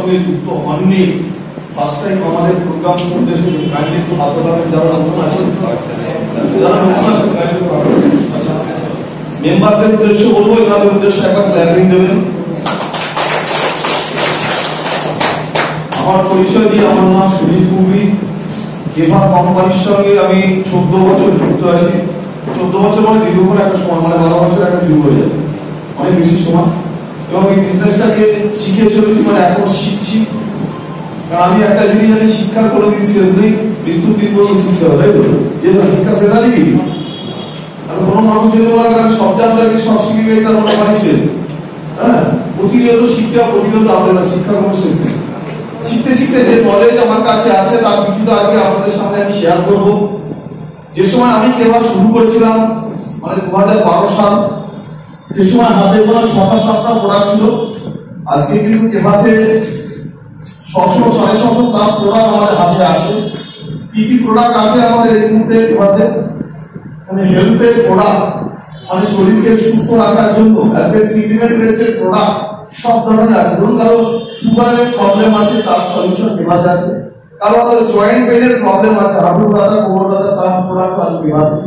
সঙ্গে যুক্ত হননি, ফার্স্ট টাইম আমাদের প্রোগ্রাম করতে এসেছেন, কাইন্ডলি একটু হাত ধরাবেন যারা নতুন আছেন, যারা নতুন আছেন কাইন্ডলি ধরাবেন। আচ্ছা, মেম্বারদের উদ্দেশ্যে বলবো, এনাদের উদ্দেশ্যে একটা ক্ল্যাপিং দেবেন। আমার পরিচয় দিয়ে, আমার নাম সুদীপ কুবরি। কেভা কোম্পানির সঙ্গে আমি 14 বছর যুক্ত আছি। 14 বছর মানে দীর্ঘক্ষণ একটা সময়, মানে 12 বছর একটা যুগ হয়ে যাবে, অনেক বেশি সময়। এবং এই বিজনেসটাকে শিখে চলেছি, মানে এখন শিখছি। কারণ আমি একটা জিনিস জানি, শিক্ষার কোনো দিন শেষ নেই, মৃত্যুর দিন পর্যন্ত শিখতে হবে, তাই তো? যে শিক্ষা শেষ আছে কি? আর কোনো মানুষ যদি বলে সব জানতে সব শিখে গেলে তার মনে হয় শেষ। হ্যাঁ, প্রতিনিয়ত শিক্ষা, প্রতিনিয়ত আপনারা শিক্ষা কোনো শেষ নেই। শিখতে শিখতে যে নলেজ আমার কাছে আছে তার কিছুটা আগে আপনাদের সামনে আমি শেয়ার করব। যে সময় আমি কেভা শুরু করেছিলাম, মানে 2012 সাল, সে সময় হাতে গোনা 6-7টা প্রোডাক্ট ছিল। আজকে কিন্তু কেভাতে 600-650 প্লাস প্রোডাক্ট আমাদের হাতে আছে। কি কি প্রোডাক্ট আছে আমাদের এই মুহূর্তে কেভাতে? মানে হেলথের প্রোডাক্ট, মানে শরীরকে সুস্থ রাখার জন্য ট্রিটমেন্ট রিলেটেড প্রোডাক্ট সব ধরনের আছে। ধরুন কারো সুগারের প্রবলেম আছে, তার সলিউশন কেভাতে আছে। কারো জয়েন্ট পেনের প্রবলেম আছে, হাঁটু ব্যথা, কোমর ব্যথা, তার প্রোডাক্ট আছে কেভাতে।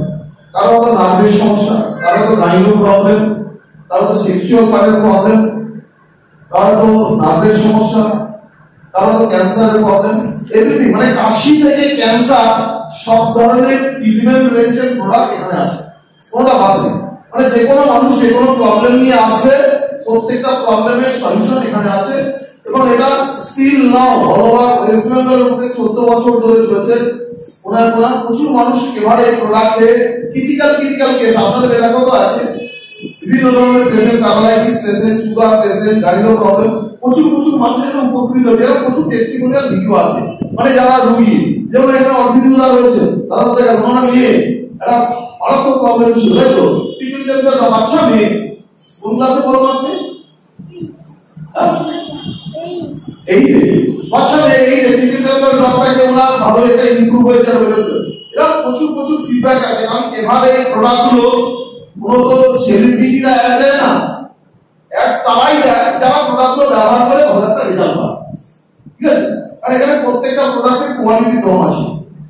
কারো নার্ভের সমস্যা, কারো গাইনো প্রবলেম, কারো সেক্সুয়াল পার্টের প্রবলেম, কারো নার্ভের সমস্যা, কারো ক্যান্সারের প্রবলেম, এভরিথিং, মানে কাশি থেকে ক্যান্সার সব ধরনের ট্রিটমেন্ট রিলেটেড প্রোডাক্ট এখানে আছে, কোনটা বাদ নেই। মানে যে কোনো মানুষ যে কোনো প্রবলেম নিয়ে আসবে, প্রত্যেকটা প্রবলেমের সলিউশন এখানে আছে। এবং এটা still now all over west বেঙ্গলের মধ্যে 14 বছর ধরে চলছে। ওনার প্রচুর মানুষ এবারে এই প্রোডাক্টে ক্রিটিক্যাল কেস আপনাদের এলাকাও তো আছে, বিভিন্ন ধরনের patient, paralysis patient, sugar patient, gynae problem, প্রচুর মানুষের উপকৃত হয়েছে। প্রচুর টেস্টিমোনিয়াল ভিডিও আছে, মানে যারা রোগী, যেমন একটা অর্থনীতিলা রয়েছে, তারা বলতে গেল ওনার মেয়ে একটা মারাত্মক প্রবলেম ছিল, তাই তো? বাচ্চা মেয়ে, কোন ক্লাসে পড়ো আপনি? বাচ্চা মেয়ে, ভালো একটা ইমপ্রুভ হয়েছে। এরা প্রচুর ফিডব্যাক আছে। কারণ এভাবে এই প্রোডাক্টগুলো মূলত সেলিব্রিটিরা অ্যাড দেয় না, অ্যাড তারাই দেয় যারা প্রোডাক্টগুলো ব্যবহার করে ভালো একটা রেজাল্ট পায়। ঠিক আছে? কারণ এখানে প্রত্যেকটা প্রোডাক্টের কোয়ালিটি কম আছে।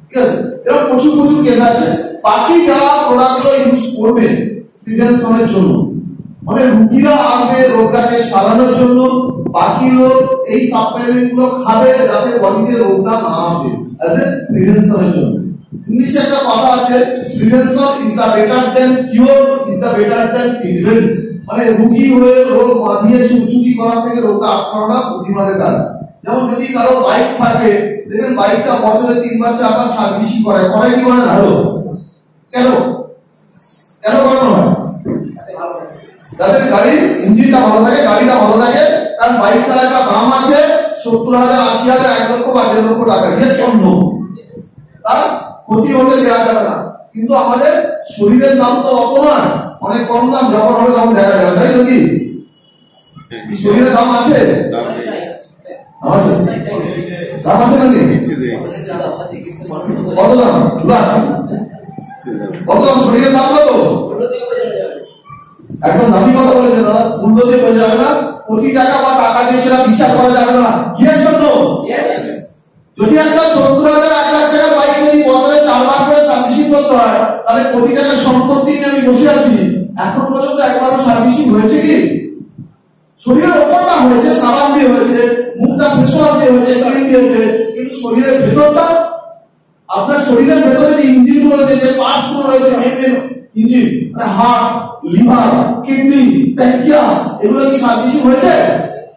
ঠিক আছে? এরকম প্রচুর কেস আছে। বাকি যারা প্রোডাক্টগুলো ইউজ করবে প্রিভেনশনের জন্য, মানে রোগীরা আসবে রোগটাকে সারানোর জন্য, বাকি লোক এই সাপ্লিমেন্ট গুলো খাবে যাতে বডিতে রোগটা না আসে, অ্যাজ এ প্রিভেনশনের জন্য। ইংলিশে একটা কথা আছে, prevention is the better than cure, is the better than treatment. মানে রোগী হয়ে রোগ বাঁধিয়ে চুপচুপি করা থেকে রোগটা আটকানোটা বুদ্ধিমানের কাজ। যেমন যদি কারো বাইক থাকে, দেখেন বাইকটা বছরে 3-4 সার্ভিসিং করে কি করে না? কেন করানো হয়? যাদের গাড়ির ইঞ্জিনটা ভালো থাকে, গাড়িটা ভালো থাকে, কারণ বাইকটার একটা দাম আছে 70,000, 80,000, 1 লক্ষ বা 1.5 লক্ষ টাকা, তার ক্ষতি হলে দেওয়া যাবে না। কিন্তু আমাদের শরীরের দাম তো অত নয়, অনেক কম দাম, যখন হবে তখন দেখা যাবে, তাই নাকি? শরীরের দাম আছে, দাম আছে নাকি? কত দাম? কত দাম শরীরের দাম? কত? একদম দামি কথা বলে না, মূল্য দিয়ে বলে যাবে না, কোটি টাকা বা টাকা দিয়ে সেটা বিচার করা যাবে না। Yes or no? যদি একটা 70,000, 1 লাখ টাকার বাইক যদি বছরে 4 বার করে সার্ভিসিং করতে হয়, তাহলে কোটি টাকার সম্পত্তি নিয়ে আমি বসে আছি, এখন পর্যন্ত একবারও সার্ভিসিং হয়েছে কি? শরীরের ওপরটা হয়েছে, সাবান দিয়ে হয়েছে, মুখটা ফেস ওয়াশ দিয়ে হয়েছে, ক্রিম দিয়ে হয়েছে, কিন্তু শরীরের ভেতরটা, আপনার শরীরের ভেতরে যে ইঞ্জিন রয়েছে, যে পার্ট গুলো রয়েছে, মেইন ইঞ্জিন, মানে হার্ট, লিভার, কিডনি, প্যানক্রিয়াস, এগুলো কি সার্ভিসিং হয়েছে?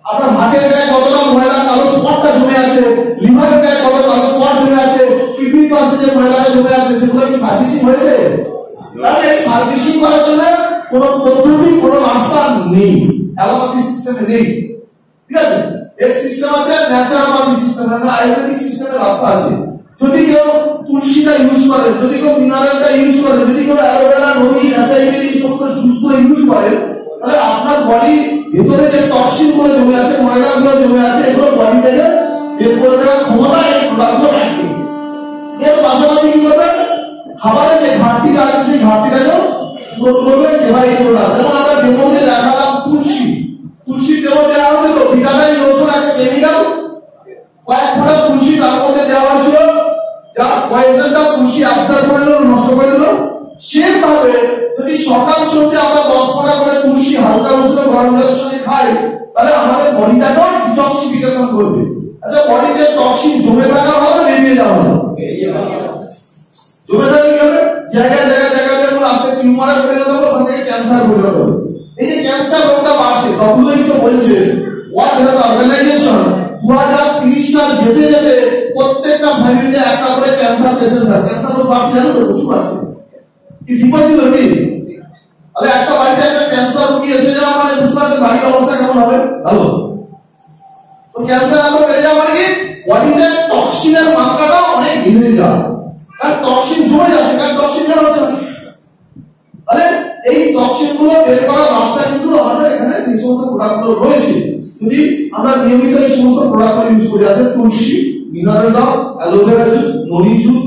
আপনার হার্টের গায়ে কতটা ময়লা কালো স্পটটা জমে আছে, লিভারের গায়ে কত কালো স্পট জমে আছে, কিডনির পাশে যে ময়লাটা জমে আছে, সেগুলো কি সার্ভিসিং হয়েছে? তাহলে সার্ভিসিং করার জন্য কোনো পদ্ধতি, কোনো রাস্তা নেই, অ্যালোপ্যাথি সিস্টেমে নেই। ঠিক আছে? এর সিস্টেম আছে ন্যাচারোপ্যাথি সিস্টেম, মানে আয়ুর্বেদিক সিস্টেমের রাস্তা আছে। যদি কেউ তুলসীটা ইউজ করে, যদি কেউ মিনারেলটা ইউজ করে, যদি কেউ অ্যালোভেরা, নড়ি, অ্যাসাইডি এই সমস্ত জুসগুলো ইউজ করে, তাহলে আপনার বডি ভিতরে যে টক্সিন গুলো জমে আছে, ময়লাগুলো জমে আছে, এগুলো বডি থেকে বের করে দেওয়ার ক্ষমতা এই প্রোডাক্টগুলো রাখে। এর পাশাপাশি কি করবে? খাবারের যে ঘাটতিটা আছে, সেই ঘাটতিটাকেও পূরণ করবে এই প্রোডাক্ট। যেমন আমরা ডেমোতে দেখালাম তুলসী ডেমো দেওয়া হচ্ছে, তো ভিটামিন লোশন একটা কেমিক্যাল পয়জনটা তুলসী অ্যাবজর্ব করে নিল, নষ্ট করে দিল। সেম ভাবে যদি সকাল সন্ধ্যে আমরা 10 ফোঁটা করে তুলসী হালকা উষ্ণ গরম জলের সঙ্গে খাই, তাহলে আমাদের বডিটাকেও ডিটক্সিফিকেশন করবে। আচ্ছা, বডিতে টক্সিন জমে থাকা হবে, বেরিয়ে যাওয়া হবে। জমে থাকলে কি হবে? জায়গায় জায়গায় জায়গায় যেগুলো আস্তে টিউমারে পরিণত হবে, ওখান থেকে ক্যান্সার পরিণত হবে। এই যে ক্যান্সার রোগটা বাড়ছে, WHO বলছে, ওয়ার্ল্ড হেলথ অর্গানাইজেশন 2030 সাল যেতে যেতে প্রত্যেকটা ফ্যামিলিতে একটা করে ক্যান্সার পেশেন্ট থাকবে। ক্যান্সার রোগ বাড়ছে, জানো তো? প্রচুর বাড়ছে। কি ঠিক আছে নাকি? তাহলে একটা বাড়িতে একটা ক্যান্সার রোগী এসে যাওয়া মানে বুঝতে পারছেন বাড়ির অবস্থা কেমন হবে। ভালো তো ক্যান্সার আরো বেড়ে যাওয়া মানে কি বডিতে টক্সিনের মাত্রাটা অনেক বেড়ে যায়, কারণ টক্সিন জমে যাচ্ছে, কারণ টক্সিন বের হচ্ছে। তাহলে এই টক্সিন গুলো বের করার রাস্তা কিন্তু আমাদের এখানে যে সমস্ত প্রোডাক্ট গুলো রয়েছে, যদি আমরা নিয়মিত এই সমস্ত প্রোডাক্ট গুলো ইউজ করি, আছে তুলসী, মিনারেল ওয়াটার, অ্যালোভেরা জুস, ননি জুস,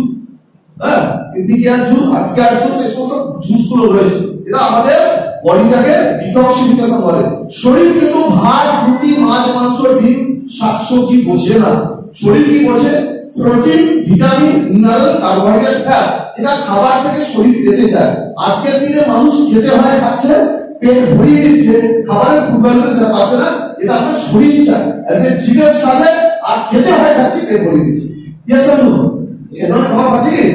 হ্যাঁ, ইন্ডিয়ান জুস, হাটকার জুস, এই সমস্ত জুস গুলো রয়েছে, এটা আমাদের বডিটাকে ডিটক্সিফিকেশন করে। শরীর কিন্তু ভাত, রুটি, মাছ, মাংস, ডিম, শাকসবজি বোঝে না। শরীর কি বোঝে? Protein, vitamin, mineral, carbohydrate, fat, যেটা খাবার থেকে শরীর পেতে চায়। আজকের দিনে মানুষ খেতে হয়, খাচ্ছে, পেট ভরিয়ে দিচ্ছে, খাবারের ফুড ভ্যালু সেটা পাচ্ছে না, এটা আপনার শরীর চায়। এসে জিভের সাথে আর খেতে হয়, খাচ্ছি, পেট ভরিয়ে দিচ্ছে। Yes or no? এই ধরনের খাবার খাচ্ছি কি?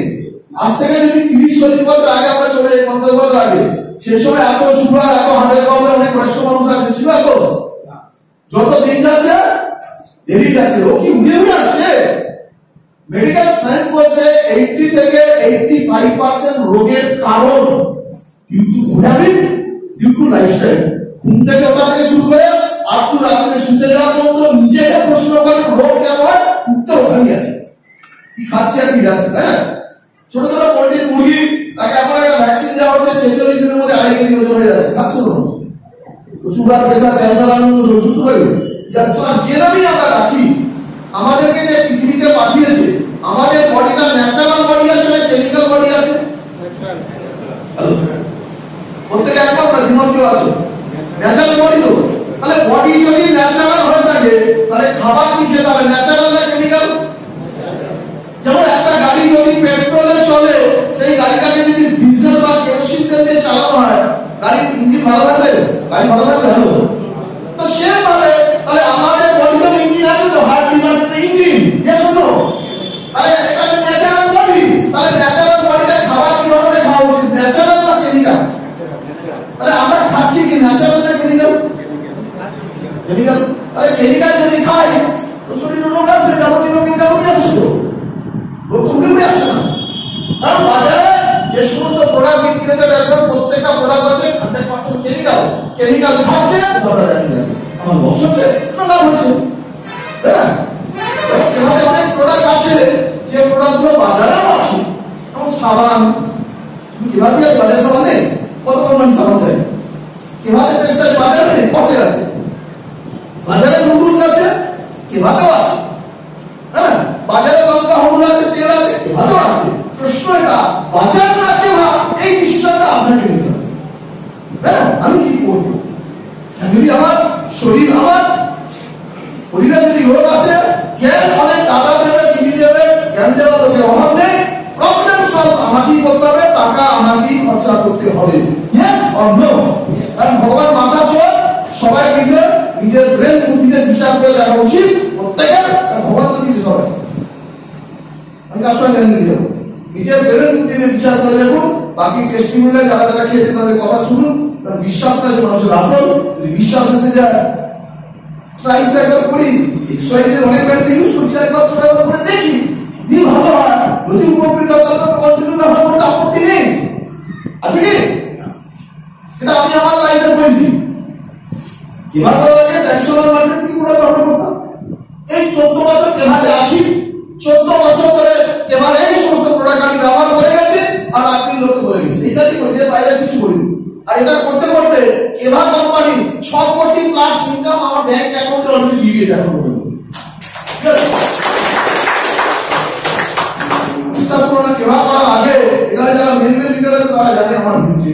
আজ থেকে যদি 30-40 বছর আগে আমরা চলে যাই, 50 বছর আগে, সে সময় এত সুগার, এত হার্টের প্রবলেম, অনেক বয়স্ক মানুষ আছে, ছিল এত? যত দিন যাচ্ছে দেরি যাচ্ছে, ও কি উড়ে উড়ে আসছে। মেডিকেল সায়েন্স বলছে 80 থেকে 85% রোগের কারণ due to food habit, due to lifestyle. ঘুম থেকে ওঠা থেকে শুরু করে আপটু রাত্রে শুতে যাওয়ার পর্যন্ত নিজেকে প্রশ্ন করে রোগ কেন হয়, উত্তর ওখানেই আছে। কি খাচ্ছে আর কি যাচ্ছে, তাই না? ছোট ছোট পোল্ট্রির মুরগি, তাকে এখন একটা ভ্যাকসিন দেওয়া হচ্ছে, 46 দিনের মধ্যে 2.5 কেজি ওজন হয়ে যাচ্ছে, খাচ্ছে না। সুগার, প্রেসার, ক্যান্সার সুস্থ হয়ে যাচ্ছে না। যে নামই আমরা রাখি, আমাদেরকে যে পৃথিবীতে পাঠিয়েছে, আমাদের বডিটা ন্যাচারাল বডি আছে না কেমিক্যাল বডি আছে? প্রত্যেকে একমত না? দ্বিমত কেউ আছে? ন্যাচারাল বডি তো। তাহলে বডি যদি ন্যাচারাল হয়ে থাকে, তাহলে খাবার কি খেতে হবে, ন্যাচারাল না কেমিক্যাল? যেমন একটা গাড়ি যদি পেট্রোলে চলে, সেই গাড়িটাকে যদি ডিজেল বা কেরোসিন তেল দিয়ে চালানো হয়, গাড়ির ইঞ্জিন ভালো থাকবে? গাড়ি ভালো থাকবে? ভালো। তো সেম ভাবে তাহলে আমাদের বডিতে ইঞ্জিন আছে তো, heart, liver, engine, yes or no? তাহলে এটা ন্যাচারাল বডি, তাহলে ন্যাচারাল বডিতে খাবার কি ধরনের খাওয়া উচিত, ন্যাচারাল না কেমিক্যাল? তাহলে আমরা খাচ্ছি কি ন্যাচারাল না কেমিক্যাল? কেমিক্যাল। তাহলে কেমিক্যাল যদি খাই তো শরীরে রোগ আসবে, যাবতীয় রোগ যাবতীয় আসবে, রোগ তো উঠে আসছে না। কারণ বাজারে যে সমস্ত প্রোডাক্ট বিক্রি হতে দেখবেন, প্রত্যেকটা প্রোডাক্ট আছে 100% কেমিক্যাল। কেমিক্যাল খাচ্ছে সরকার জানি না, আমার লস হচ্ছে না লাভ হচ্ছে, তাই না? এখানে অনেক প্রোডাক্ট আছে যে প্রোডাক্টগুলো বাজারেও আছে, যেমন সাবান, কিভাবে বাজার সাবান নেই, কত কোম্পানি সাবান চাই, কিভাবে পেস্ট আছে বাজারে নেই, কত আছে বাজারে, নুডলস আছে, কিভাবেও আছে, হ্যাঁ, বাজারে লঙ্কা হলুদ আছে, তেল আছে, কিভাবেও আছে। প্রশ্ন এটা বাজার না কেভা, এই বিষয়টা আপনাকে নিতে হবে। হ্যাঁ, আমি কি করবো? ফ্যামিলি আমার, শরীর আমার, শরীরে যদি রোগ আছে, জ্ঞান অনেক টাকা দেবে, দিদি দেবে, জ্ঞান দেওয়া লোকের অভাব নেই, প্রবলেম সলভ আমাকেই করতে হবে, টাকা আমাকেই খরচা করতে হবে। Yes or no? কারণ ভগবান মাথা চোর, সবাই নিজের ব্রেন বুদ্ধিতে বিচার করে দেখা উচিত প্রত্যেকের। ভগবান তো দিয়েছে সবাই, আমি কার সঙ্গে জ্ঞান দিয়ে যাবো? নিজের ব্রেন বুদ্ধিতে বিচার করে দেখুন, বাকি টেস্টিমোনিয়ালে যারা যারা খেয়েছে তাদের কথা শুনুন। বিশ্বাস না যে মানুষের আসল, যদি বিশ্বাস এসে যায়, ট্রাই তো একবার করি, এক্সারসাইজের অনেক ব্যান্ড ইউজ করছি, একবার তো ব্যবহার করে দেখি, যদি ভালো হয়, যদি উপকৃত হয়, তাহলে তো কন্টিনিউ ব্যবহার করতে আপত্তি নেই, আছে কি? এটা আমি আমার লাইফে করেছি। এবার বলা লাগে ন্যাশনাল মার্কেট কি করে ব্যবহার করতাম, এই 14 বছর কেভাবে আছি, 14 বছর ধরে কেভাবে এই সমস্ত প্রোডাক্ট আমি ব্যবহার করে গেছি, আর আপনি লোক বলে গেছে, এটাই করি, যে বাইরে কিছু করিনি। আর এটা করতে করতে কেভা কোম্পানি 6 কোটি প্লাস ইনকাম আমার ব্যাংক অ্যাকাউন্টে অলরেডি দিয়ে দিয়েছে এখন পর্যন্ত। বিশ্বাস করো না, কেভা করার আগে এখানে যারা মেন লিডার আছে তারা জানে আমার হিস্ট্রি।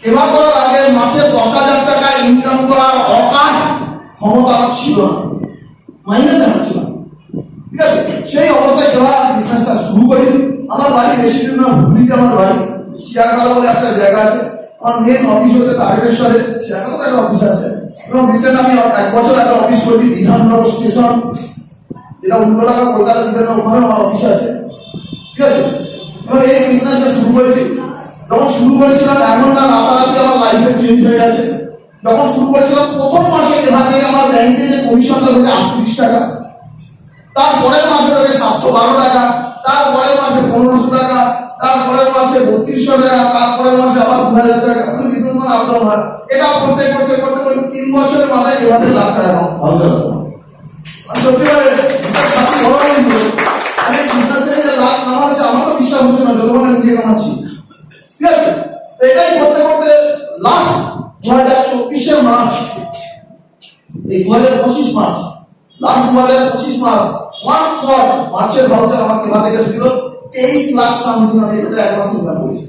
কেভা করার আগে মাসে 10,000 টাকা ইনকাম করার অকাশ ক্ষমতা আমার ছিল না, মাইনাসে আমার ছিল, ঠিক আছে? সেই অবস্থায় কেভা বিজনেসটা শুরু করি। বেশি দিন না, হুগলিতে আমার বাড়ি, শিয়াখালা বলে একটা জায়গা আছে। আমার মেন অফিস হচ্ছে তারকেশ্বরে, শিয়াখালা একটা অফিস আছে। এবং রিসেন্ট আমি 1 বছর একটা অফিস করি বিধাননগর স্টেশন, যেটা উল্টোটাকা কলকাতা দিকে, ওখানে আমার অফিস আছে, ঠিক আছে। এবং এই বিজনেসটা শুরু করেছি। যখন শুরু করেছিলাম এমন না রাতারাতি আমার লাইফে চেঞ্জ হয়ে গেছে। যখন শুরু করেছিলাম প্রথম মাসে এখান থেকে আমার ব্যাংকে যে কমিশনটা হচ্ছে 38 টাকা, তারপরের মাসে থেকে 712 টাকা, তারপরের মাসে 1500 টাকা, তারপরের মাসে 3200 টাকা, তারপরের মাসে আবার 2000 টাকা। আমি বিজনেস ম্যান আপডাউন হয়, এটা করতে করতে করতে করতে 3 বছরের মাথায় এভাবে লাখ টাকা ভাউচার আছে। আমি সত্যি করে সাথে বড় হয়েছিল, আমি বিজনেস থেকে যে লাখ কামাচ্ছি আমার তো বিশ্বাস হচ্ছে না যতক্ষণ আমি নিজে কামাচ্ছি, ঠিক আছে। এটাই করতে করতে লাস্ট 2024 মার্চ, এই 2025 মার্চ, লাস্ট 2025 মার্চ, 1/4 মার্চের ভাউচার আমার কেনা থেকে ছিল 23 লাখ সামথিং। আমি এটা 1 মাস ইনকাম করেছি।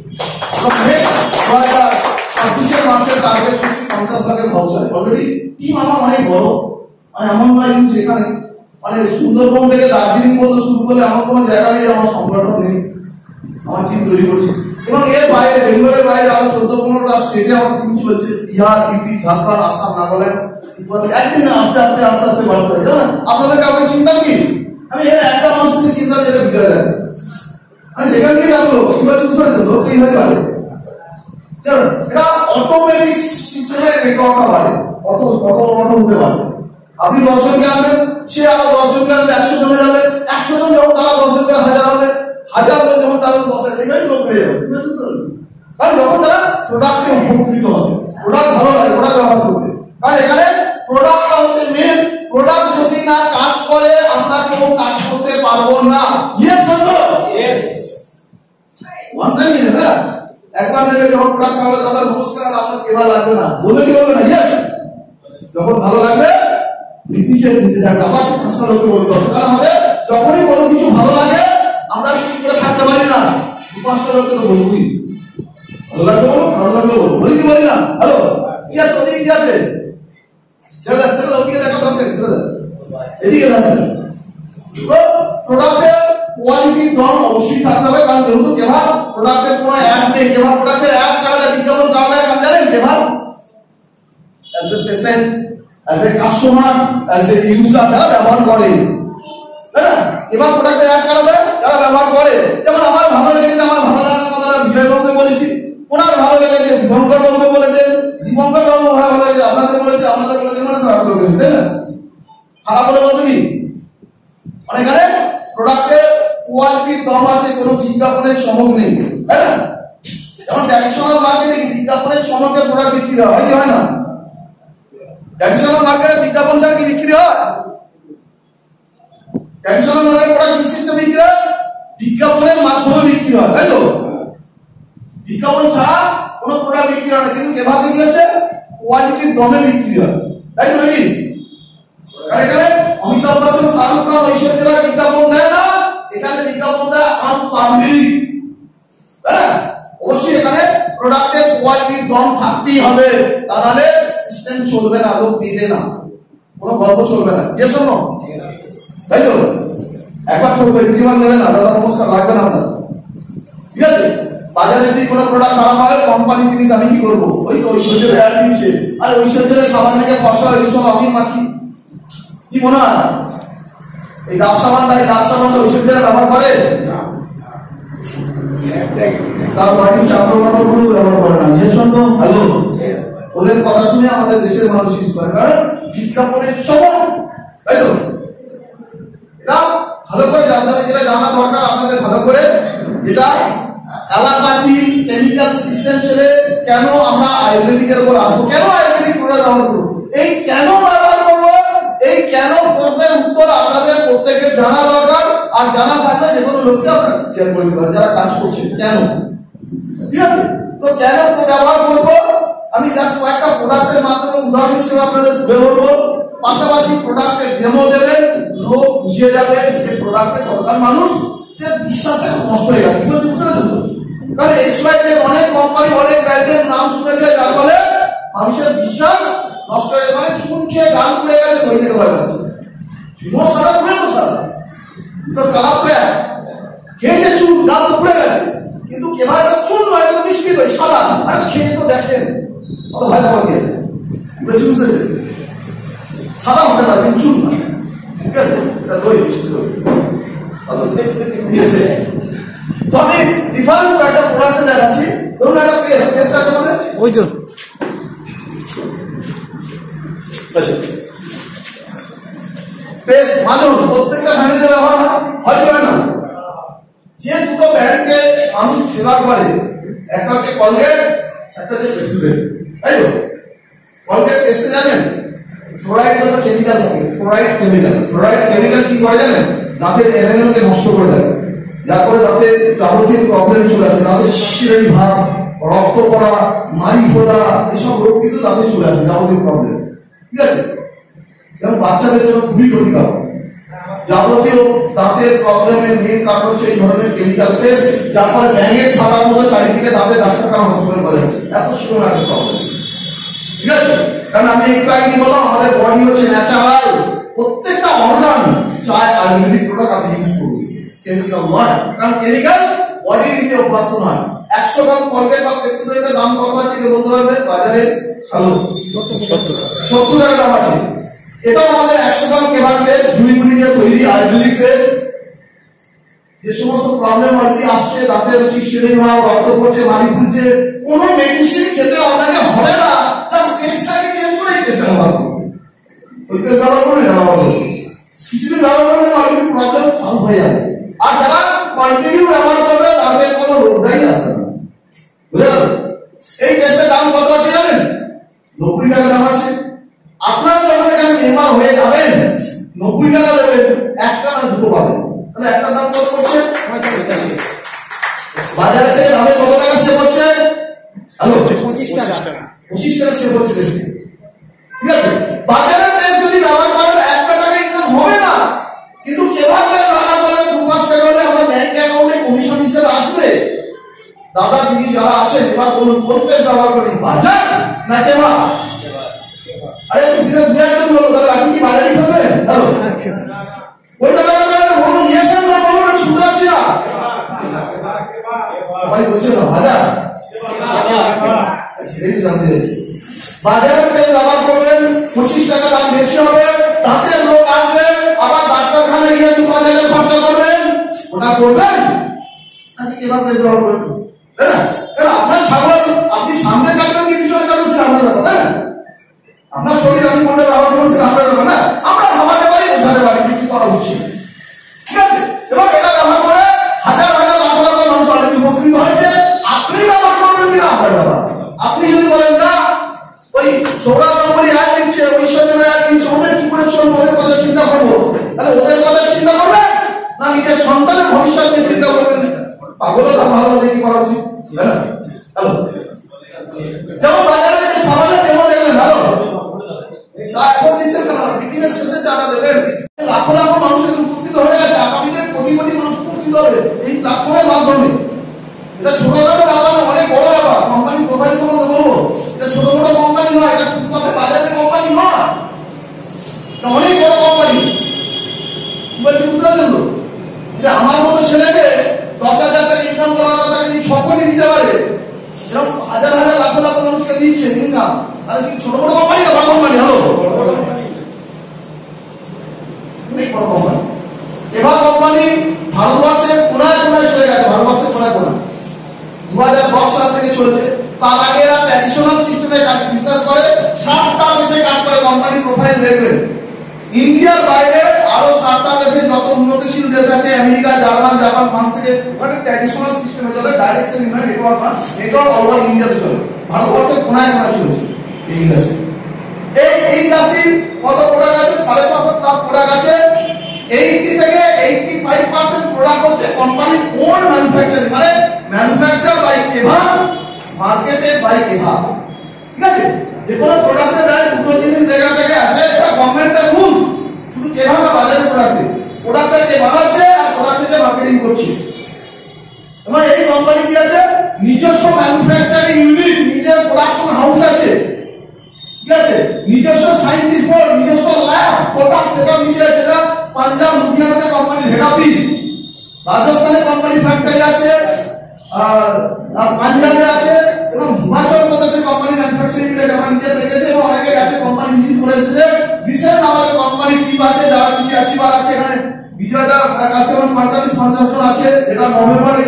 তো নেক্সট 2026 মার্চের টার্গেট 50 লাখের ভাউচার। অলরেডি টিম আমার অনেক বড়, মানে এমন নয় যে এখানে মানে সুন্দরবন থেকে দার্জিলিং পর্যন্ত শুরু করলে আমার কোনো জায়গা নেই, আমার সংগঠন নেই, আমার টিম তৈরি করছি। এবং এর বাইরে বেঙ্গলের বাইরে আরো 14-15টা স্টেটে আমার টিম চলছে, বিহার, ইউপি, ঝাড়খণ্ড, আসাম, নাগাল্যান্ড। একদিন আস্তে আস্তে আস্তে আস্তে বাড়তে হবে, জানেন আপনাদের কাউকে চিন্তা কি, আমি এর একটা মানুষকে চিন্তা যেটা বিজয় লাগে, আমি সেখান থেকে যাবো কিংবা চুজ করে দেবো এইভাবে বাড়ে। এটা অটোমেটিক সিস্টেমের রেকর্ডটা বাড়ে, অটো হতে পারে। আপনি 10 জনকে আনবেন, সে আরো 10 জনকে আনবে, 100 জন যাবে, 100 জন যখন তারা 10 জন করে 1000 হবে, 1000 জন যখন তারা 10,000, এইভাবে লোক হয়ে যাবে। কারণ যখন তারা প্রোডাক্টে উপকৃত হবে, প্রোডাক্ট ভালো লাগে, প্রোডাক্ট ব্যবহার করবে। কারণ এখানে প্রোডাক্টটা হচ্ছে মেন, প্রোডাক্ট যদি না কাজ করে আমরা কেউ কাজ করতে পারবো না। ইয়েস বলো, ইয়েস। ওয়ান টাইম না, একবার নেবে যখন প্রোডাক্ট ভালো লাগে তাহলে নমস্কার আপনার কেবা লাগবে না, বলে কি বলবে না, ইয়েস। যখন ভালো লাগবে রিপিটেড নিতে থাকবে, আবার 5টা লোককে বলতে হবে। কারণ আমাদের যখনই কোনো কিছু ভালো লাগে আমরা চুপ করে থাকতে পারি না, 5টা লোককে তো বলবই, ভালো লাগবে বলো, ভালো লাগবে বলো, বলি কি বলি না। হ্যালো, কি আছে ওদিকে, কি আছে ছেড়ে দেন, ছেড়ে দেন, ওদিকে দেখা দরকার, ছেড়ে দেন, এদিকে দেখেন। তো প্রোডাক্টের কোয়ালিটি দাম অবশ্যই থাকতে হবে, কারণ যেহেতু কেভা প্রোডাক্টের কোনো অ্যাড নেই, কেভা প্রোডাক্টের অ্যাড কার্ডে বিজ্ঞাপন কার্ডে কাজ জানেন কেভা as a patient, as a customer, as a user যারা ব্যবহার করে, তাই না, এবার প্রোডাক্টের অ্যাড কার্ডে যারা ব্যবহার করে। যেমন আমার ভালো লেগেছে, আমার ভালো লাগার কথাটা বিজয়বাবুকে বলেছি, ওনার ভালো লেগেছে দীপঙ্কর বাবুকে বলেছেন, দীপঙ্কর বাবু ভালো লেগেছে আপনাদের বলেছে, আমাদের বলেছে, মানে খারাপ লেগেছে, তাই না। খারাপ বলে বলতে কি, মানে এখানে প্রোডাক্টের কোয়ালিটির দাম আছে, কোনো বিজ্ঞাপনের চমক নেই, তাই না। যেমন ট্র্যাডিশনাল মার্কেটে বিজ্ঞাপনের চমকে প্রোডাক্ট বিক্রি হয় কি হয় না, ট্র্যাডিশনাল মার্কেটে বিজ্ঞাপন ছাড়া কি বিক্রি হয়, ট্র্যাডিশনাল মার্কেটে প্রোডাক্ট কি সিস্টেমে বিক্রি হয়, বিজ্ঞাপনের মাধ্যমে বিক্রি হয়, তাই তো। বিজ্ঞাপন ছাড়া কোনো প্রোডাক্ট বিক্রি হয় না, কিন্তু কেভাবে কি হচ্ছে কোয়ালিটির দামে বিক্রি হয়, তাই তো নাকি। এখানে অমিতাভ বচ্চন, শাহরুখ খান, ঐশ্বর্যরা বিজ্ঞাপন দেয় না, এখানে বিজ্ঞাপন দেয় আম পাবলিক, হ্যাঁ। অবশ্যই এখানে প্রোডাক্টের কোয়ালিটির দাম থাকতেই হবে, তাহলে সিস্টেম চলবে না, লোক দিবে না, কোনো গল্প চলবে না। ইয়েস অর নো, তাই তো। একবার চলবে, দ্বিতীয়বার নেবে না, দাদা নমস্কার লাগবে না আপনার, ঠিক আছে। বাজারে যদি কোনো প্রোডাক্ট খারাপ হয়, কোম্পানি জিনিস আমি কি করবো, ওই তো ঐশ্বর্যের অ্যাড দিচ্ছে, আর ঐশ্বর্যের সাবান থেকে ফসল হয়েছে, চলো আমি মাখি, কি মনে হয় এই ডাব সাবান, তাই ডাব সাবানটা ঐশ্বর্যের ব্যবহার করে, তার বাড়ির চাকর বাকরগুলো ব্যবহার করে না। Yes or no, hello. ওদের কথা শুনে আমাদের দেশের মানুষ ইউজ করে, কারণ বিজ্ঞাপনের চমক, তাই তো। এটা ভালো করে জানতে হবে, যেটা জানা দরকার আপনাদের ভালো করে, যেটা অ্যালোপ্যাথি কেমিক্যাল সিস্টেম ছেড়ে কেন আমরা আয়ুর্বেদিকের উপর আসবো, কেন আয়ুর্বেদিক প্রোডাক্ট ব্যবহার করবো, এই কেন ব্যবহার করবো, এই কেন প্রশ্নের উত্তর আপনাদের প্রত্যেকের জানা দরকার। আর জানা থাকলে যে কোনো লোককে আপনারা কেয়ার করে দিতে পারেন যারা কাজ করছে, কেন, ঠিক আছে। তো কেন ব্যবহার করবো, আমি জাস্ট কয়েকটা প্রোডাক্টের মাধ্যমে উদাহরণ হিসেবে আপনাদের তুলে ধরবো, পাশাপাশি প্রোডাক্টের ডেমো দেবেন, লোক বুঝে যাবে যে প্রোডাক্টের দরকার। মানুষ সে বিশ্বাসটা নষ্ট হয়ে গেছে, কি বলছে বুঝতে পারছেন তো। কারণ এক্সওয়াইজেড অনেক কোম্পানি, অনেক ব্র্যান্ডের নাম শুনেছে, যার ফলে মানুষের বিশ্বাস নষ্ট হয়ে গেছে, মানে চুন খেয়ে গান পুড়ে গেছে, বই থেকে ভয় পাচ্ছে, চুনও সাদা পুড়ে তো সাদা, কালার তো এক, খেয়েছে চুন, গান তো পুড়ে গেছে, এবার একটা চুন নয়, একটা মিষ্টি দই সাদা, আর খেয়ে তো দেখেন কত ভয় পাওয়া দিয়েছে, বুঝতে সাদা হতে পারে কিন্তু চুন না, ঠিক আছে, এটা দই মিষ্টি দই। তো আমি ডিফারেন্স একটা প্রোডাক্টে দেখাচ্ছি। ধরুন একটা পেস্ট আছে আমাদের, ওই তো পেস্ট মাজুন প্রত্যেকটা ফ্যামিলিতে ব্যবহার হয় না। যে দুটো ব্র্যান্ডকে মানুষ সেবা করে, একটা হচ্ছে কলগেট, একটা হচ্ছে পেস্টুডেন্ট, তাই তো? কলগেট পেস্টে জানেন ফ্লোরাইড হলো কেমিক্যাল থাকে, ফ্লোরাইড কেমিক্যাল কি করে জানেন? দাঁতের এনামেলকে নষ্ট করে দেয়, যার ফলে দাঁতের যাবতীয় প্রবলেম চলে আসে, দাঁতের শিরানি ভাব, রক্ত পড়া, মারি ফোলা, এসব রোগ কিন্তু দাঁতে চলে আসে, যাবতীয় প্রবলেম, ঠিক আছে? এবং বাচ্চাদের জন্য খুবই ক্ষতিকর। যাবতীয় দাঁতের প্রবলেমের মেন কারণ হচ্ছে এই ধরনের কেমিক্যাল পেস্ট, যার ফলে ব্যাঙের ছাড়ার মতো চারিদিকে দাঁতে ডাক্তারখানা হসপিটাল করে যাচ্ছে, এত শিরোনাম একটা প্রবলেম, ঠিক আছে? কারণ আমি একটু আগে বললাম আমাদের বডি হচ্ছে ন্যাচারাল, প্রত্যেকটা অর্গান চায় আয়ুর্বেদিক প্রোডাক্ট আপনি ইউজ করুন, কেমিক্যাল নয়। কারণ কেমিক্যাল বডি নিতে অভ্যস্ত নয়। 100 গ্রাম কলগেট বা পেপসোডেন্টের দাম কত আছে কেউ বলতে পারবে? বাজারে 70 টাকা দাম আছে। এটাও আমাদের 100 গ্রাম কেভার পেস্ট, ঝুড়ি দিয়ে তৈরি আয়ুর্বেদিক পেস্ট। যে সমস্ত প্রবলেম অলরেডি আসছে, দাঁতের শিরশিরানি ভাব, রক্ত পড়ছে, মাড়ি ফুলছে, কোনো মেডিসিন খেতে আপনাকে হবে না, জাস্ট পেস্টটাকে চেঞ্জ করে এই পেস্টটা ব্যবহার করুন। ওই পেস্ট ব্যবহার করুন, এটা ব্যবহার করুন, কিছুদিন ব্যবহার করলে অলরেডি প্রবলেম সলভ হয়ে যাবে। আর যারা কন্টিনিউ ব্যবহার করবে তাদের কোনো রোগটাই আসবে না, বুঝে গেল? এই পেস্টের দাম কত আছে জানেন? 90 টাকা দাম আছে। আপনারা যখন এখানে মেম্বার হয়ে যাবেন 90 টাকা দেবেন, একটা না দুটো পাবেন, তাহলে একটা দাম কত করছে? বাজারে থেকে দামে কত টাকা সেভ হচ্ছে? হ্যালো, 25 টাকা। 25 টাকা সেভ হচ্ছে বেশি, ঠিক আছে? বাজারের পেস্ট যদি ব্যবহার করেন 1 টাকা ইনকাম হবে না, কিন্তু কেভার পেস্ট ব্যবহার করলে 2-5 টাকা হলে আমরা ব্যাংক অ্যাকাউন্টে কমিশন হিসেবে আসবে। দাদা দিদি যারা আসেন এবার বলুন কোন পেস্ট ব্যবহার করেন, বাজার না কেভার? আরে তুমি দুজন বলো তাহলে আপনি কি বাজারে খাবেন? হ্যালো, ওইটা ব্যবহার করেন, বলুন ইয়েস আর নো, বলুন আমি শুনতে পাচ্ছি না, সবাই বলছে না বাজার, সেটাই জানতে চাইছি। বাজারের পেস্ট ব্যবহার করবেন, 25 টাকা দাম বেশি হবে, দাঁতের রোগ আসবে, আবার ডাক্তারখানায় গিয়ে 2,000 খরচা করবেন, ওটা করবেন নাকি কেভার পেস্ট ব্যবহার করবেন? তাই না? কারণ আপনার ছাগল আপনি সামনে কাটবেন কি পিছনে কাটবেন সেটা আপনার ব্যাপার, তাই না? আপনার শরীর আমি কোনটা ব্যবহার করবেন সেটা আপনার ব্যাপার না, আমরা ভাবাতে পারি, বোঝাতে পারি কি করা উচিত, ঠিক আছে? এবং এটা ব্যবহার করে হাজার হাজার লাখ লাখ মানুষ অলরেডি উপকৃত হয়েছে। আপনি ব্যবহার করবেন কিনা আপনার ব্যাপার। আপনি যদি বলেন না ওই সৌরা কোম্পানি অ্যাড দিচ্ছে, ওই সঙ্গে অ্যাড দিচ্ছে, ওদের কি করে চলবো, ওদের কথা চিন্তা করবো, তাহলে ওদের কথা চিন্তা করবেন না নিজের সন্তানের ভবিষ্যৎ নিয়ে চিন্তা করবেন? পাগলতা ভালো হলে কি করা উচিত, তাই না? হ্যালো, যেমন বাজারে যে সাবানের ডেমো দেখলেন, হ্যালো এখন দিচ্ছেন কেন? বিটিএস শেষে চাটা দেবেন, লাখো লাখো মানুষের উপকৃত হয়ে গেছে, আগামীতে কোটি কোটি মানুষ উপকৃত হবে এই প্ল্যাটফর্মের মাধ্যমে। এটা ছোটখাটো ব্যাপার না, অনেক বড় ব্যাপার। কোম্পানি প্রোফাইল সম্বন্ধে বলবো, এটা ছোট মোটো কোম্পানি নয়, এটা ফুটপাতে বাজারের কোম্পানি নয়, এটা অনেক বড় কোম্পানি। বলছি বুঝতে পারলেন তো? যে আমার মতো ছেলেকে 10,000 টাকা ইনকাম করার কথা যদি 6 কোটি দিতে পারে, এরকম হাজার হাজার লাখ লাখ মানুষকে দিচ্ছে ইনকাম, তাহলে ছোট মোটো কোম্পানি না বড় কোম্পানি? হলো অনেক বড় কোম্পানি। এবার কোম্পানি ভারতবর্ষের কোনায় কোনায় চলে গেছে, ভারতবর্ষের কোনায় কোনায় 2010 সাল থেকে চলছে। তার আগে এরা ট্র্যাডিশনাল সিস্টেমে বিজনেস করে, 60টা দেশে কাজ করে। কোম্পানি প্রোফাইল দেখবেন, ইন্ডিয়ার বাইরে আরো 7টা দেশে যত উন্নতিশীল দেশ আছে, আমেরিকা, জার্মান, জাপান, ফ্রান্স থেকে, ওখানে ট্র্যাডিশনাল সিস্টেমে চলে, ডাইরেক্ট সেলিং হয়, নেটওয়ার্ক না, নেটওয়ার্ক অল ওভার ইন্ডিয়াতে চলে। ভারতবর্ষের কোনায় কোনায় চলছে এই ইন্ডাস্ট্রি। এই ইন্ডাস্ট্রির কত প্রোডাক্ট আছে? 650 লাখ প্রোডাক্ট আছে। 80 থেকে 85% প্রোডাক্ট হচ্ছে কোম্পানির ওন ম্যানুফ্যাকচারিং, মানে ম্যানুফ্যাকচার বাই কেভার, মার্কেটেড বাই কেভার, ঠিক আছে? যে কোনো প্রোডাক্টের দাম দুটো জিনিস জায়গা থেকে আসে, এটা গভর্নমেন্টের রুল। শুধু কেভার না, বাজারে প্রোডাক্টটা কে বানাচ্ছে আর প্রোডাক্টকে মার্কেটিং করছে। এবং এই কোম্পানি কি আছে? নিজস্ব ম্যানুফ্যাকচারিং ইউনিট, নিজের প্রোডাকশন হাউস আছে, ঠিক আছে? নিজস্ব সায়েন্টিস্ট বোর্ড, নিজস্ব ল্যাব, প্রোডাক্ট সেটআপ নিজে, যেটা পাঞ্জাব লুধিয়ানাতে কোম্পানির হেড অফিস, রাজস্থানে কোম্পানি ফ্যাক্টরি আছে, পাঞ্জাবে আছে এবং হিমাচল প্রদেশের কোম্পানি ম্যানুফ্যাকচারিং ইউনিট আমরা নিজে দেখেছি এবং অনেকে গেছে কোম্পানি ভিজিট করে এসেছে। বিশেষ আমাদের কোম্পানি টিম আছে যারা কিছু অ্যাচিভার আছে এখানে বিজয়দা কাস্টমার 45-50 জন আছে। এটা নভেম্বরে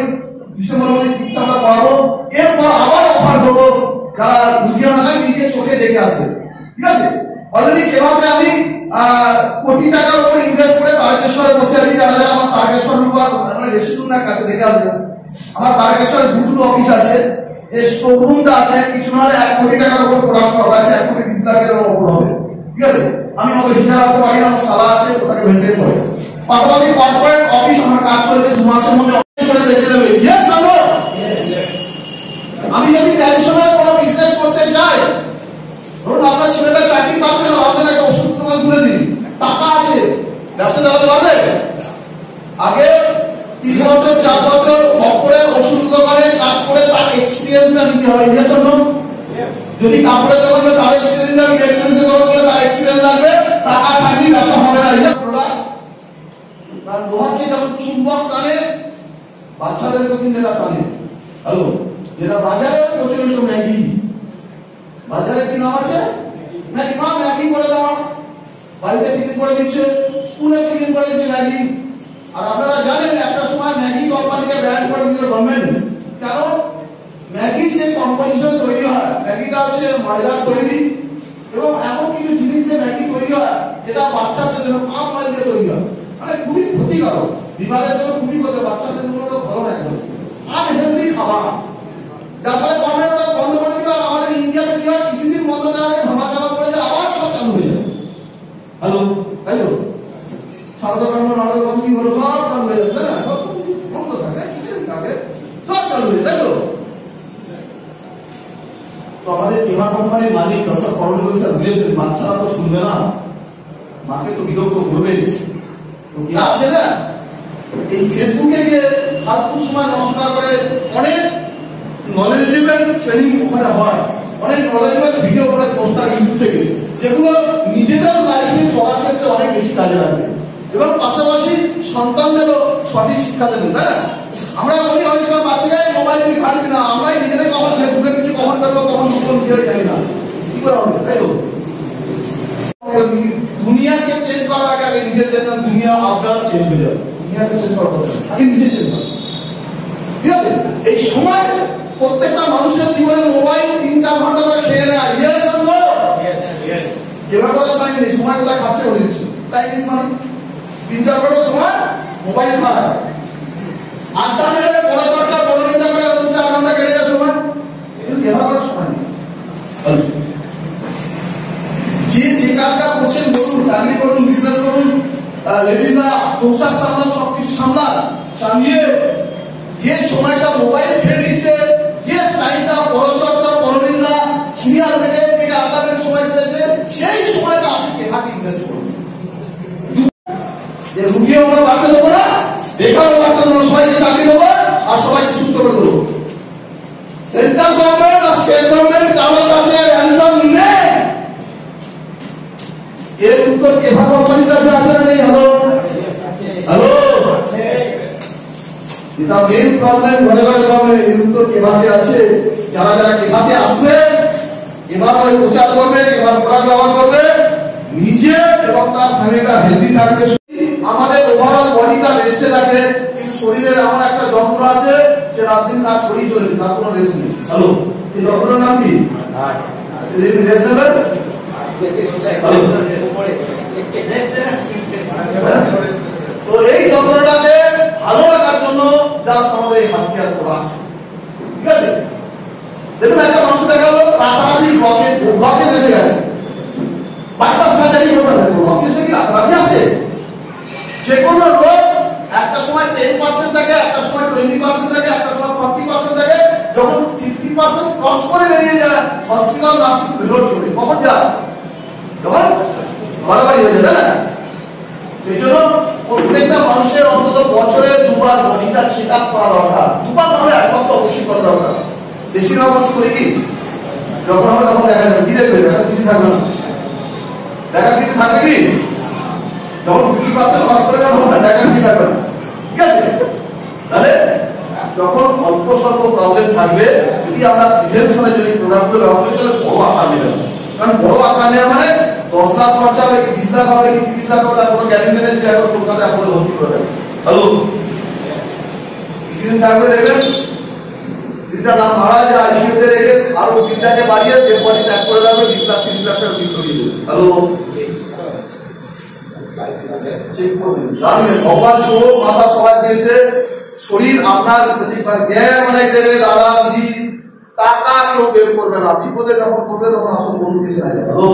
ডিসেম্বর মধ্যে টিমটা আমরা করাবো। এরপর আবার অফার দেবো যারা বুঝিয়ে নাগায় নিজে চোখে দেখে আসবে। ঠিক আছে, অলরেডি এভাবে আমি কোটি টাকার উপরে ইনভেস্ট করে তারকেশ্বরে বসে আছি। যারা যারা আমার তারকেশ্বর মানে বেশি দূর না, কাছে দেখে আসবে। আমার তারকেশ্বরে দুটো অফিস আছে, এই স্টোররুমটা আছে, কিছু না হলে 1 কোটি টাকার উপর প্রোডাক্ট করা আছে, 1 কোটি 20 লাখের উপর হবে। ঠিক আছে, আমি অত হিসাব রাখতে পারি না, আমার শালা আছে ওটাকে মেনটেন করে। পাশাপাশি কর্পোরেট অফিস আমার কাজ চলছে 2 মাসের মধ্যে করে দেখে দেবে। ইয়েস জানো, আমি যদি ট্র্যাডিশনাল কোনো বিজনেস করতে যাই, ধরুন আপনার ছেলেটা চাকরি পাচ্ছে না, আপনার একটা ওষুধ দোকান খুলে দিন, টাকা আছে, ব্যবসা চালাতে পারবে। আগে 3 বছর 4 বছর করে ওষুধ দোকানে কাজ করে তার এক্সপিরিয়েন্সটা নিতে হবে। Yes or no? যদি কাপড়ের দোকানে তার এক্সপিরিয়েন্স লাগবে, ইলেকট্রনিক্সের দোকানে গেলে তার এক্সপিরিয়েন্স লাগবে, টাকা থাকলে ব্যবসা হবে না। ইয়েস প্রোডাক্ট তার লোহাকে যখন চুম্বক টানে, বাচ্চাদেরকে কিন্তু এটা টানে। হ্যালো, যেটা বাজারে প্রচলিত ম্যাগি, বাজারে কি নাম আছে? ম্যাগি। মা ম্যাগি করে দাও, বাড়িতে টিফিন করে দিচ্ছে, স্কুলে টিফিন করে দিচ্ছে ম্যাগি। আর আপনারা জানেন একটা সময় ম্যাগি কোম্পানিকে ব্যান করে দিল গভর্নমেন্ট। কেন? ম্যাগির যে কম্পোজিশন তৈরি হয়, ম্যাগিটা হচ্ছে ময়দার তৈরি এবং এমন কিছু জিনিস দিয়ে ম্যাগি তৈরি হয় যেটা বাচ্চাদের জন্য কম ময়দা তৈরি হয়, মানে খুবই ক্ষতিকারক, বিভাগের জন্য খুবই ক্ষতি, বাচ্চাদের জন্য তো ভালো না, একদম আনহেলদি খাবার। যার ফলে গভর্নমেন্ট ওটা বন্ধ করে দিল। আমাদের ইন্ডিয়াতে কি হয়, কিছুদিন বন্ধ দেওয়া হয়, ধামাচাপা করে যায়, আবার সব চালু হয়ে যায়। হ্যালো, তাই তো সারদা কাণ্ড নাটক কত কি হলো, সব চালু হয়ে যাচ্ছে না, সব বন্ধ থাকে, কিছুদিন থাকে, সব চালু হয়ে যায়, তাই তো? তো আমাদের টেমা কোম্পানির মালিক ডক্টর করণদেব স্যার বুঝেছেন, বাচ্চারা তো শুনবে না, মাকে তো বিরক্ত করবে। তো কি আছে না, এই ফেসবুকে গিয়ে ফালতু সময় নষ্ট না করে অনেক নলেজেবল ট্রেনিং ওখানে হয়, অনেক নলেজেবল ভিডিও ওখানে পোস্টার ইউটিউব থেকে, যেগুলো নিজেদের লাইফে চলার ক্ষেত্রে অনেক বেশি কাজে লাগবে এবং পাশাপাশি সন্তানদেরও সঠিক শিক্ষা দেবেন, তাই না? আমরা বলি অনেক সময় বাচ্চাকে মোবাইল নিয়ে ঘাটবি না, আমরাই নিজেরাই কখন ফেসবুকে কিছু কমেন্ট করবো, কখন নিজেরাই জানি না, কি করে হবে, তাই তো? দুনিয়াকে চেঞ্জ করার আগে আগে নিজে চেঞ্জ, দুনিয়া আপনার চেঞ্জ হয়ে যাবে। দুনিয়াকে চেঞ্জ করার কথা আগে নিজে চেঞ্জ করবে। ঠিক আছে, এই সময় প্রত্যেকটা মানুষের জীবনে মোবাইল 3-4 ঘন্টা করে খেয়ে নেয়। Yes or no? এবার বলে সময় নেই, সময় কোথায় খাচ্ছে বলে দিচ্ছে, তাই মানে 3-4 ঘন্টা সময় মোবাইল খায়। আড্ডা মেরে বড় দরকার বড় নিতে করে 2-4 ঘন্টা কেটে যায় সময়, কিন্তু এবার করার সময় নেই। যে কাজটা করছেন করুন, চাকরি করুন, বিজনেস করুন, লেডিসরা সংসার সামলান, সবকিছু সামলান, সামলিয়ে যে সময়টা মোবাইল ফেলে দিচ্ছে, যে টাইমটা পরচর্চা পরনিন্দা সিরিয়াল থেকে আড্ডাবের সময় দিতেছে, সেই সময়টা আপনি কেখাকে ইনভেস্ট করুন। যে রুগীও আমরা বাড়তে দেবো না, বেকারও বাড়তে দেবো, সবাইকে চাকরি দেবো আর সবাইকে সুস্থ করে দেবো। সেন্ট্রাল গভর্নমেন্ট আর স্টেট গভর্নমেন্ট কারোর কাছে অ্যান্সার নেই। এর উত্তর কেভা কোম্পানির কাছে আছে না নেই? হ্যালো হ্যালো, এটা মেইন প্রবলেম, ঘরে ঘরে প্রবলেম। এর উত্তর কেভাতে আছে। যারা যারা কেভাতে আসবে, এবার প্রচার করবে, এবার প্রোডাক্ট ব্যবহার করবে, নিজে এবং তার ফ্যামিলিটা হেলদি থাকবে। আমাদের ওভারঅল বডিটা রেস্টে থাকে, কিন্তু শরীরের এমন একটা যন্ত্র আছে সে রাত দিন কাজ করেই চলেছে, তার কোনো রেস্ট নেই। হ্যালো, এই যন্ত্রের নাম কি? রেস্ট নেবেন। তো এই যন্ত্রটাকে ভালো রাখার জন্য জাস্ট আমাদের এই হাতিয়ার প্রোডাক্ট। ঠিক আছে, দেখুন একটা মানুষ দেখা গেল রাতারাতি ব্লকেজ এসে গেছে, বাইপাস সার্জারি করতে হবে, ব্লকেজ কি রাতারাতি আসে? যে কোনো রোগ একটা সময় 10% থাকে, একটা সময় 20% থাকে, একটা সময় 40% থাকে, যখন 50% ক্রস করে বেরিয়ে যায় হসপিটাল নার্সিং বেরোর চলে, কখন যায়? যখন বাড়াবাড়ি হয়ে যায়, না? সেই জন্য প্রত্যেকটা মানুষের অন্তত বছরে 2 বার বডিটা চেক আপ করা দরকার। 2 বার তাহলে 1 বার তো অবশ্যই করা দরকার। বেশিরভাগ মানুষ করি কি, যখন হবে তখন দেখা যাবে, ধীরে ধীরে দেখা কিছু থাকবে না, দেখা কিছু থাকবে কি, যখন 50% লস করে যাবো দেখা কিছু থাকবে না। ঠিক আছে, তাহলে যখন অল্প স্বল্প প্রবলেম থাকবে, যদি আমরা প্রিভেনশনে যদি প্রোডাক্টগুলো ব্যবহার করি তাহলে বড় আকার নেবে। কারণ বড় আকার নেওয়া মানে 10 লাখ খরচা হবে কি 20 লাখ হবে কি 30 লাখ হবে, তার কোনো গ্যারান্টি নেই যে একবার কলকাতায় আপনাদের ভর্তি করে দেবে। হ্যালো, কিছুদিন থাকবে দেখবেন যেটা নাম ভাড়া যে আইসিইউতে রেখে আরো বিলটাকে বাড়িয়ে পেপারে ট্যাগ করে দেবে 20 লাখ 30 লাখ টাকা বিল করে দেবে। হ্যালো, চেক করবেন জানেন ভগবান সব মাথা সবাই দিয়েছে, শরীর আপনার জ্ঞান অনেক দেবে, দাদা দিদি টাকা কেউ বের করবে না, বিপদে যখন করবে তখন আসল বন্ধু কিছু না যাবে। হ্যালো,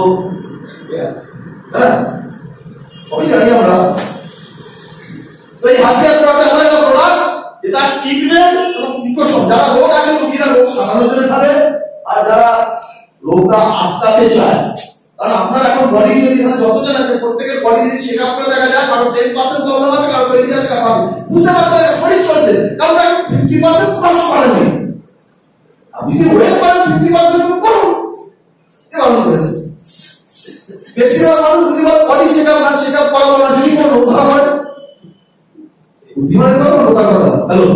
হ্যাঁ সবই জানি আমরা। তো এই হাতিয়ার প্রোডাক্ট এমন একটা প্রোডাক্ট যেটা ট্রিটমেন্ট এবং প্রিকশন, যারা রোগ আছে রোগীরা রোগ সারানোর জন্য খাবে, আর যারা রোগটা আটকাতে চায়, কারণ আপনার এখন বডি যদি এখানে যতজন আছে প্রত্যেকের বডি যদি চেক আপ করে দেখা যায় কারো 10% প্রবলেম আছে, কারো 20 আছে, কারো বুঝতে পারছেন শরীর চলছে, কারণ 50% ক্রস করে নেই। আপনি যদি ওয়েট করেন 50% করুন, এ ভালো করেছে। বেশিরভাগ মানুষ যদি বডি চেক আপ না চেক আপ করাবো না, যদি কোনো রোগ ধরা পড়ে বুদ্ধিমানের কথা কথা কথা। হ্যালো,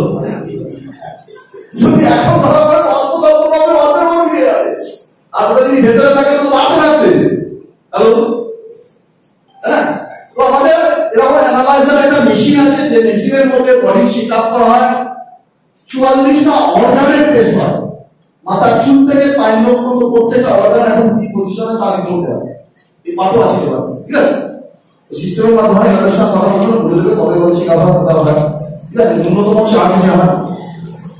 যদি এখন ধরা পড়ে অল্প স্বল্প প্রবলেম অল্প করে যাবে, আর ওটা যদি ভেতরে থাকে তো মাথা রাখবে। হ্যালো, হ্যাঁ, তো আমাদের এরকম অ্যানালাইজার একটা মেশিন আছে, যে মেশিনের মধ্যে বডি চেক আপ করা হয়, 44টা অর্গানের টেস্ট হয়, মাথার চুল থেকে পায়ের নখ পর্যন্ত প্রত্যেকটা অর্গান এখন কি পজিশনে তার করতে হবে, এই পাঠও আছে এবার, ঠিক আছে। সিস্টেমের মাধ্যমে এদের সাথে কথা বলতে বলে দেবে কবে কবে চেক আপ হবে, ঠিক আছে, ন্যূনতম 4 দিনে হয়,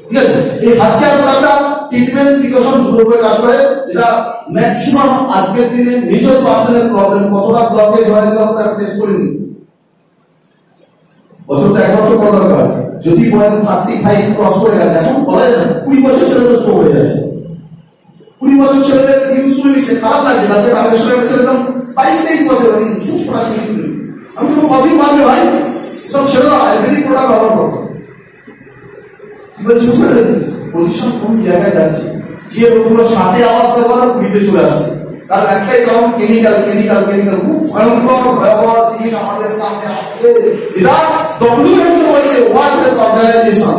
ঠিক আছে। এই হাতিয়ার প্রোডাক্টটা ট্রিটমেন্ট প্রিকশন দুটো করে কাজ করে, যেটা ম্যাক্সিমাম আজকের দিনে মেজর পার্সনের প্রবলেম কতটা ব্লকেজ হয় যদি আমরা টেস্ট করিনি, বছরটা একমাত্র করা দরকার। যদি বয়স 35 ক্রস করে গেছে, এখন বলা যায় না 20 বছর ছেলেদের স্ট্রোক হয়ে যাচ্ছে, 20 বছর ছেলেদের নিউজ শুনে নিচ্ছে, খারাপ লাগছে, তাদের বাংলাদেশের ছেলে একদম 22-23 বছর আমি তো কদিন বাদে ভাই সব ছেলেরা আইভেরি প্রোডাক্ট ব্যবহার করতো, পজিশন কোন জায়গায় যাচ্ছে, যে রোগগুলো 60-এ আওয়াজ দেওয়া 20-তে চলে আসছে, কারণ একটাই কারণ কেমিক্যাল কেমিক্যাল কেমিক্যাল, খুব ভয়ঙ্কর ভয়াবহ জিনিস আমাদের সামনে আসছে। এটা WHO বলছে ওয়ার্ল্ড হেলথ অর্গানাইজেশন,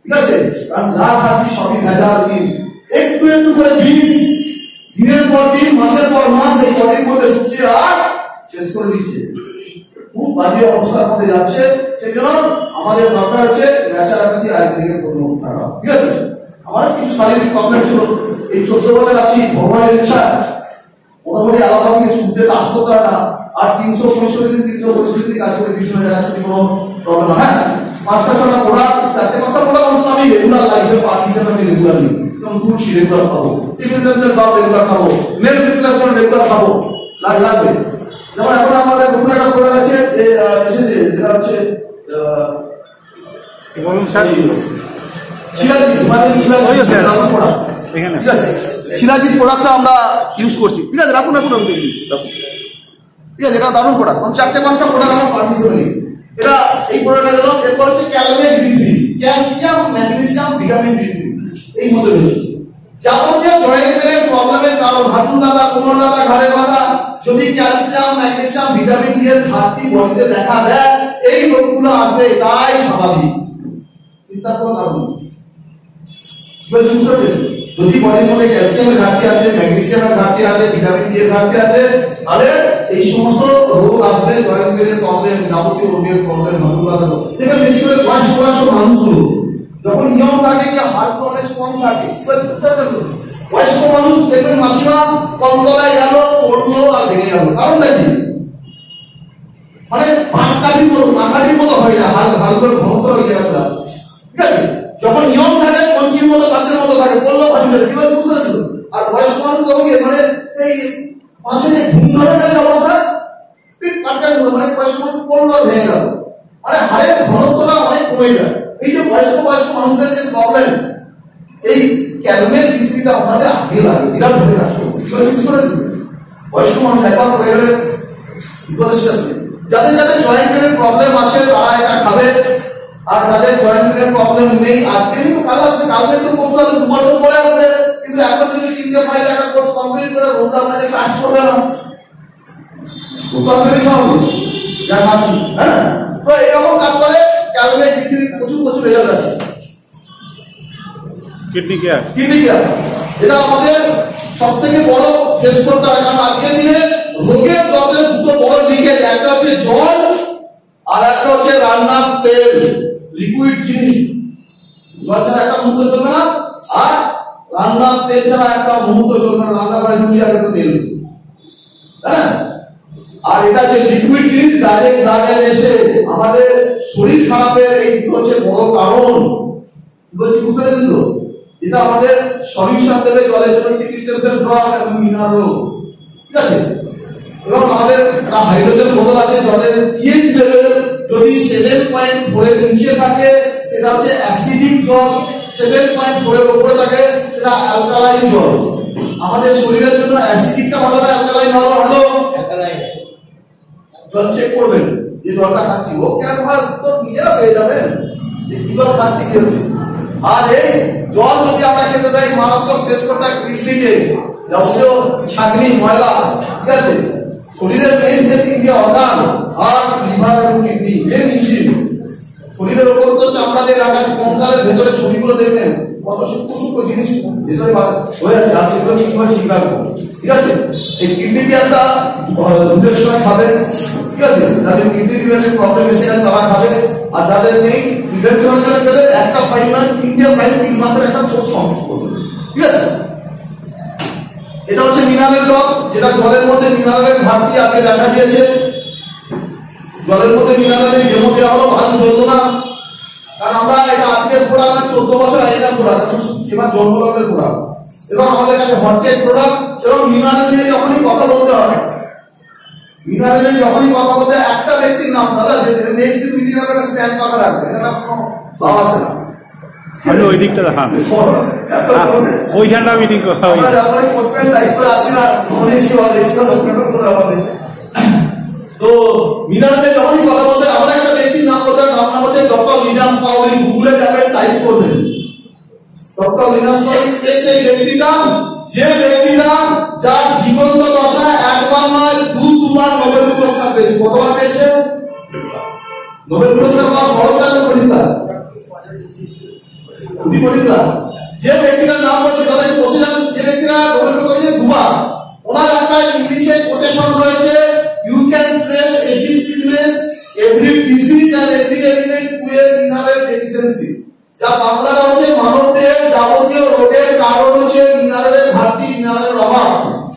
ঠিক আছে। কারণ যা খাচ্ছি সবই ভেজাল, একটু একটু করে বিষ দিনের পর দিন মাসের পর মাস এই বডির মধ্যে ঢুকছে আর শেষ করে দিচ্ছে, খুব বাজে অবস্থার মধ্যে যাচ্ছে। সেজন্য আমাদের দরকার হচ্ছে ন্যাচারালি আয়ুর্বেদিকের পরিণত থাকা, ঠিক আছে। আমার কিছু শারীরিক প্রবলেম ছিল, এই 14 বছর আছি ভগবানের ইচ্ছা মোটামুটি আলাদা থেকে ছুটতে কাজ করতে হয় না, আর 365 দিন 365 দিন কাজ করে বিভিন্ন জায়গায় ছুটি কোনো প্রবলেম। হ্যাঁ, 5টা-6টা প্রোডাক্ট 4টে-5টা প্রোডাক্ট অন্তত আমি রেগুলার লাইফে পার্ট হিসেবে আমি রেগুলার নিই, যেমন তুলসী রেগুলার খাবো, টিফিনের বাব রেগুলার খাবো, মেল রিপ্লেসমেন্ট রেগুলার খাবো, লাগবে। যেমন এখন আমাদের নতুন একটা প্রোডাক্ট আছে এসেছে, যেটা হচ্ছে শিলাজিৎ প্রোডাক্টটা আমরা ইউজ করছি, ঠিক আছে। রাখুন রাখুন আমি দেখে দিচ্ছি, ঠিক আছে। এটা দারুণ প্রোডাক্ট, 4টে-5টা প্রোডাক্ট আমরা পার্টিসিপেট নিই। এটা এই প্রোডাক্টটা দিলাম, এরপর হচ্ছে Calmette D3, calcium magnesium vitamin D3 এই মধ্যে রয়েছে। যাবতীয় জয়েন্টের প্রবলেমের কারণ হাঁটু ব্যথা, কোমর ব্যথা, ঘাড়ে ব্যথা, যদি ক্যালসিয়াম ম্যাগনেসিয়াম ভিটামিন ডি এর ঘাটতি বডিতে দেখা দেয়, এই রোগগুলো আসবে, এটাই স্বাভাবিক, চিন্তা করো না। যদি বডির মধ্যে ক্যালসিয়ামের ঘাটতি আছে, ম্যাগনেসিয়ামের ঘাটতি আছে, ভিটামিন ডি এর ঘাটতি আছে, তাহলে এই সমস্ত রোগ আসবে, জয়েন্টের প্রবলেম, যাবতীয় রোগের প্রবলেম, হাঁটু ব্যথা। দেখবেন বেশি করে বয়স্ক মানুষগুলো যখন ইয়ং থাকে কি হার্ট প্রবলেম কম থাকে, বয়স্ক মানুষ দেখবেন মাসিমা কমতলায় গেল, পড়লো আর ভেঙে গেল, কারণটা কি? মানে পাঁচকাঠির মতো মাখাটির মতো হয়ে যায়, হাল করে ভয়ঙ্কর হয়ে যায়, ঠিক আছে। যখন ইয়ং থাকে পঞ্চির মতো গাছের মতো থাকে, পড়লো ভাঙছে, কি বলছে বুঝতে পারছো? আর বয়স্ক মানুষ তখন মানে সেই পাশে যে ঘুম ধরে যায় অবস্থা পিঠ কাটকার মতো, মানে বয়স্ক মানুষ পড়লো আর ভেঙে গেল, মানে হাড়ের ঘনত্বটা অনেক কমে যায়। এই যে বয়স্ক মানুষদের যে প্রবলেম, এই ক্যালমেট D3টা আমাদের আগে লাগে, বিরাট ভাবে কাজ করবে, বয়স্ক মানুষ একবার পড়ে গেলে বিপদের সাথে। যাদের যাদের জয়েন্টের প্রবলেম আছে তারা এটা খাবে, আর যাদের জয়েন্টের প্রবলেম নেই আজকে কিন্তু কাল আসবে, কালকে তো কোর্স হবে 2 বছর পরে আসবে, কিন্তু এখন যদি 3টে ফাইল একটা কোর্স কমপ্লিট করে রোগটা আপনাদের কাজ করবে না, যা ভাবছি। হ্যাঁ, তো এরকম কাজ করে ক্যালমেট D3 প্রচুর প্রচুর রেজাল্ট আছে। Kidney care. এটা আমাদের সব থেকে বড় ফেস করতে হয়, কারণ আজকের দিনে রোগের দরজে দুটো বড় লিকেজ, একটা হচ্ছে জল আর একটা হচ্ছে রান্নার তেল, লিকুইড জিনিস। জল ছাড়া একটা মুহূর্ত চলবে না, আর রান্নার তেল ছাড়া একটা মুহূর্ত চলবে না। রান্না করে ঢুকি আগে তো তেল, হ্যাঁ। আর এটা যে লিকুইড জিনিস ডাইরেক্ট এসে আমাদের শরীর খারাপের এই হচ্ছে বড় কারণ। বলছি বুঝতে পেরেছেন তো? এটা আমাদের সলিউশন দেবে জলের জন্য টিটিসেল ড্রপ এবং মিনারেল, ঠিক আছে। এবং আমাদের একটা হাইড্রোজেন বোতল আছে, জলের পিএইচ লেভেল যদি 7.4 এর নিচে থাকে সেটা হচ্ছে অ্যাসিডিক জল, 7.4 এর উপরে থাকে সেটা অ্যালকালাইন জল। আমাদের শরীরের জন্য অ্যাসিডিকটা ভালো না অ্যালকালাইন ভালো? ভালো অ্যালকালাইন। জল চেক করবেন যে জলটা খাচ্ছি ও কেন হয়, তো নিজেরা পেয়ে যাবেন যে কি জল খাচ্ছি কি হচ্ছে। আর এই জল যদি আমরা খেতে যাই মারাত্মক ফেস করতে হয় কিডনিতে, অবশ্যই ছাগনি ময়লা, ঠিক আছে। শরীরের মেইন যে তিনটি অর্গান হার্ট, লিভার এবং কিডনি, মেইন ইঞ্জিন। শরীরের উপর তো চামড়া দিয়ে রাখা, কঙ্কালের ভেতরে ছবিগুলো দেখবেন কত সূক্ষ্ম সূক্ষ্ম জিনিস ভেতরে হয়ে আছে, আর সেগুলো কিভাবে ঠিক রাখবো, ঠিক আছে। এই কিডনি টিয়ারটা দুধের সময় খাবেন, ঠিক আছে। যাদের কিডনি রিলেটেড প্রবলেম এসে গেছে তারা খাবে, আর যাদের নেই প্রিভেনশনের জন্য গেলে একটা 5 মাস 3 মাসের একটা কোর্স কমপ্লিট করবে, ঠিক আছে। এটা হচ্ছে মিনারেল টপ, যেটা জলের মধ্যে মিনারেলের ঘাটতি আগে দেখা দিয়েছে। জলের মধ্যে মিনারেলের ডেমো দেওয়া হলো, ভালো চলতো না, কারণ আমরা এটা আজকের প্রোডাক্ট না 14 বছর আগেকার প্রোডাক্ট, এবার জন্মলগ্নের প্রোডাক্ট, এবং আমাদের কাছে হটকেক প্রোডাক্ট। এবং মিনারেল নিয়ে যখনই কথা বলতে হয়, মিনারেলে যখনই কথা বলতে একটা ব্যক্তির নাম, দাদা নেক্সট দিন মিটিং হবে একটা স্ট্যান্ড কথা রাখবে, এটা কোনো ভাব আসে না। ওই দিকটা হ্যাঁ ওইখানটা মিটিং করতে তো মিনারেলে যখনই কথা বলতে আমরা একটা ব্যক্তির নাম বলতে, নাম হচ্ছে ডক্টর লিনাস পাউলি। গুগলে যাবেন, টাইপ করবেন ডক্টর লিনাস পাউলি। সেই ব্যক্তিটা, যে ব্যক্তিটা যার জীবন্ত দশায় একবার নয় দুবার নোবেল পুরস্কার পেয়েছে। কতবার পেয়েছে নোবেল পুরস্কার? সহজ সালে পরীক্ষা যে ব্যক্তিটার নাম হচ্ছে, তাদের বসে যে ব্যক্তিরা নোবেল পেয়েছে দুবার, ওনার একটা ইংলিশে কোটেশন রয়েছে, you can trace every sickness, every disease and every element to a mineral deficiency. যা বাংলাটা হচ্ছে মানবদেহের যাবতীয় রোগের কারণ হচ্ছে মিনারেলের ঘাটতি, মিনারেলের অভাব।